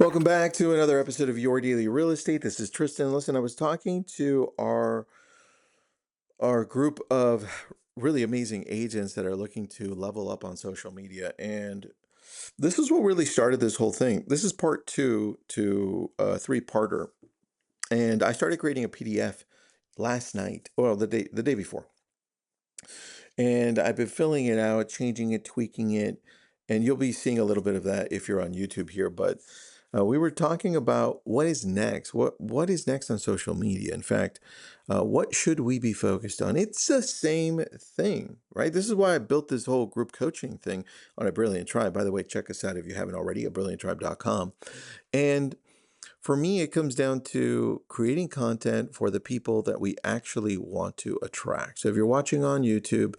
Welcome back to another episode of Your Daily Real Estate. This is Tristan. Listen, I was talking to our group of really amazing agents that are looking to level up on social media, and this is what really started this whole thing. This is part two to a three-parter, and I started creating a PDF last night, well, the day before, and I've been filling it out, changing it, tweaking it, and you'll be seeing a little bit of that if you're on YouTube here. But we were talking about what is next. What is next on social media? In fact, what should we be focused on? It's the same thing, right? This is why I built this whole group coaching thing on A Brilliant Tribe. By the way, check us out if you haven't already at brillianttribe.com. And for me, it comes down to creating content for the people that we actually want to attract. So if you're watching on YouTube,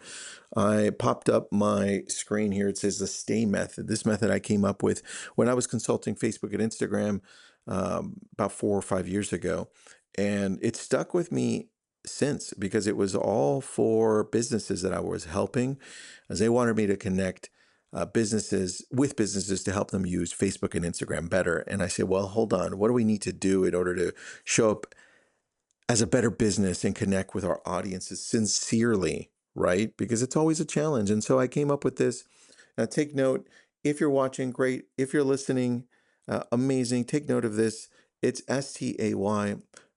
I popped up my screen here. It says the stay method. This method I came up with when I was consulting Facebook and Instagram about 4 or 5 years ago. And it stuck with me since because it was all for businesses that I was helping as they wanted me to connect businesses to help them use Facebook and Instagram better. And I said, well, hold on, what do we need to do in order to show up as a better business and connect with our audiences sincerely, right? Because it's always a challenge. And so I came up with this. Now, take note if you're watching, great. If you're listening, amazing. Take note of this. It's STAY.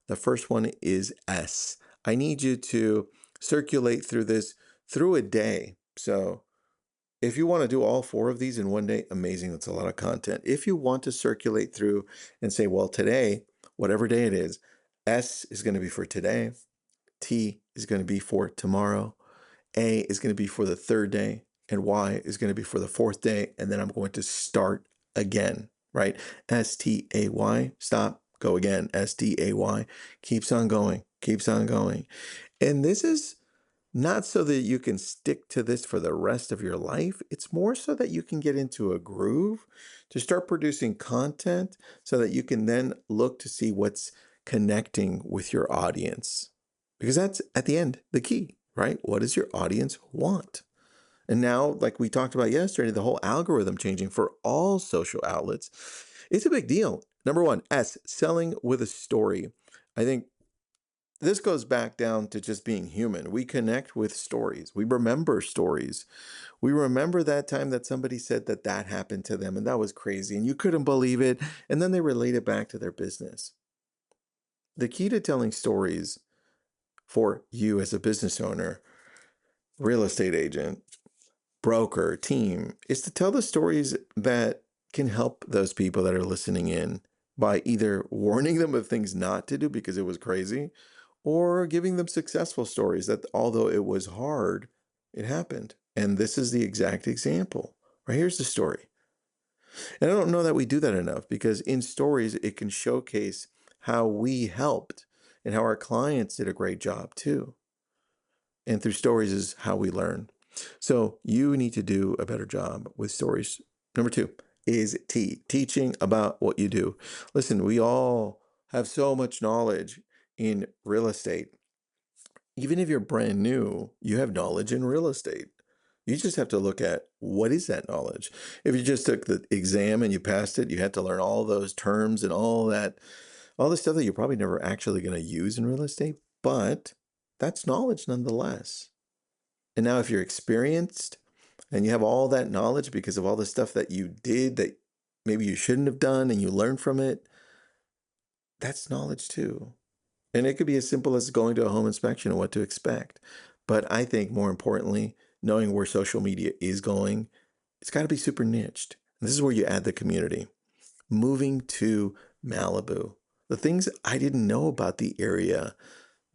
The first one is S. I need you to circulate through this through a day. So if you want to do all four of these in one day, amazing. That's a lot of content. If you want to circulate through and say, well, today, whatever day it is, S is going to be for today. T is going to be for tomorrow. A is going to be for the third day. And Y is going to be for the fourth day. And then I'm going to start again, right? STAY, stop, go again. STAY, keeps on going, keeps on going. And this is not so that you can stick to this for the rest of your life. It's more so that you can get into a groove to start producing content so that you can then look to see what's connecting with your audience. Because that's at the end the key, right? What does your audience want? And now, like we talked about yesterday, the whole algorithm changing for all social outlets, it's a big deal. Number one, S, selling with a story. I think this goes back down to just being human. We connect with stories. We remember stories. We remember that time that somebody said that that happened to them and that was crazy and you couldn't believe it. And then they relate it back to their business. The key to telling stories for you as a business owner, real estate agent, broker, team, is to tell the stories that can help those people that are listening in by either warning them of things not to do because it was crazy or giving them successful stories that although it was hard, it happened. And this is the exact example. Right here's the story. And I don't know that we do that enough because in stories, it can showcase how we helped and how our clients did a great job too. And through stories is how we learn. So you need to do a better job with stories. Number two is teaching about what you do. Listen, we all have so much knowledge in real estate. Even if you're brand new, you have knowledge in real estate. You just have to look at what is that knowledge. If you just took the exam and you passed it, you had to learn all those terms and all that, all the stuff that you're probably never actually going to use in real estate, but that's knowledge nonetheless. And now if you're experienced and you have all that knowledge because of all the stuff that you did that maybe you shouldn't have done and you learned from it, that's knowledge too. And it could be as simple as going to a home inspection and what to expect. But I think more importantly, knowing where social media is going, it's got to be super niched. And this is where you add the community. Moving to Malibu. The things I didn't know about the area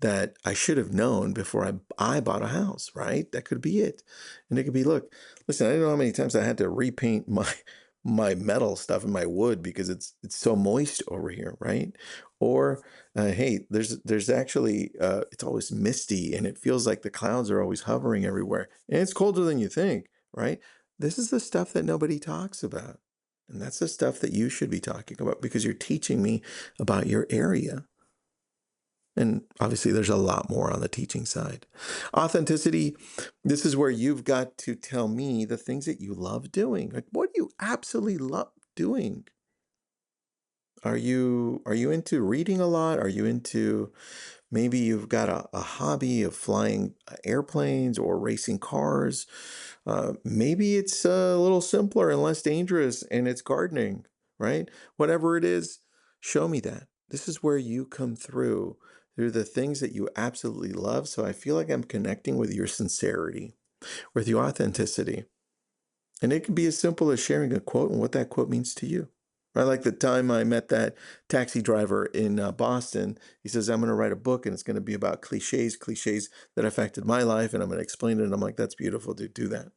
that I should have known before I bought a house, right? That could be it. And it could be, look, listen, I don't know how many times I had to repaint my metal stuff and my wood because it's so moist over here, right? Or hey, there's actually it's always misty and it feels like the clouds are always hovering everywhere. And it's colder than you think, right? This is the stuff that nobody talks about. And that's the stuff that you should be talking about because you're teaching me about your area. And obviously, there's a lot more on the teaching side. Authenticity, this is where you've got to tell me the things that you love doing. Like, what do you absolutely love doing? Are you into reading a lot? Are you into maybe you've got a hobby of flying airplanes or racing cars? Maybe it's a little simpler and less dangerous and it's gardening, right? Whatever it is, show me that. This is where you come through the things that you absolutely love. So I feel like I'm connecting with your sincerity, with your authenticity. And it can be as simple as sharing a quote and what that quote means to you. I like the time I met that taxi driver in Boston. He says, I'm going to write a book and it's going to be about cliches that affected my life. And I'm going to explain it. And I'm like, that's beautiful, dude. Do that.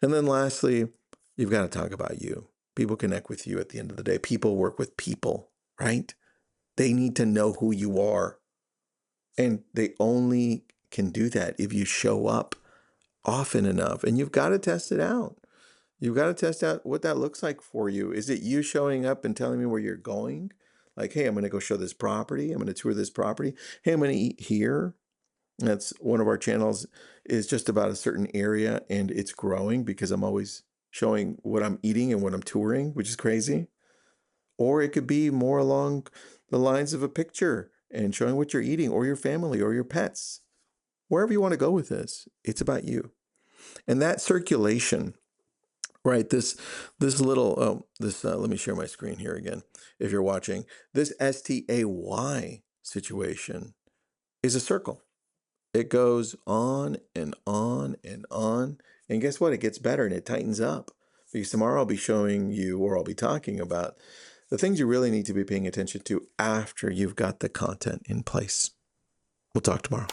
And then lastly, you've got to talk about you. People connect with you at the end of the day. People work with people, right? They need to know who you are. And they only can do that if you show up often enough. And you've got to test it out. You've got to test out what that looks like for you. Is it you showing up and telling me where you're going? Like, hey, I'm going to go show this property. I'm going to tour this property. Hey, I'm going to eat here. That's one of our channels is just about a certain area and it's growing because I'm always showing what I'm eating and what I'm touring, which is crazy. Or it could be more along the lines of a picture and showing what you're eating or your family or your pets. Wherever you want to go with this, it's about you. And that circulation, right? This little this let me share my screen here again. If you're watching, this STAY situation is a circle. It goes on and on and on. And guess what? It gets better and it tightens up. Because tomorrow I'll be showing you, or I'll be talking about the things you really need to be paying attention to after you've got the content in place. We'll talk tomorrow.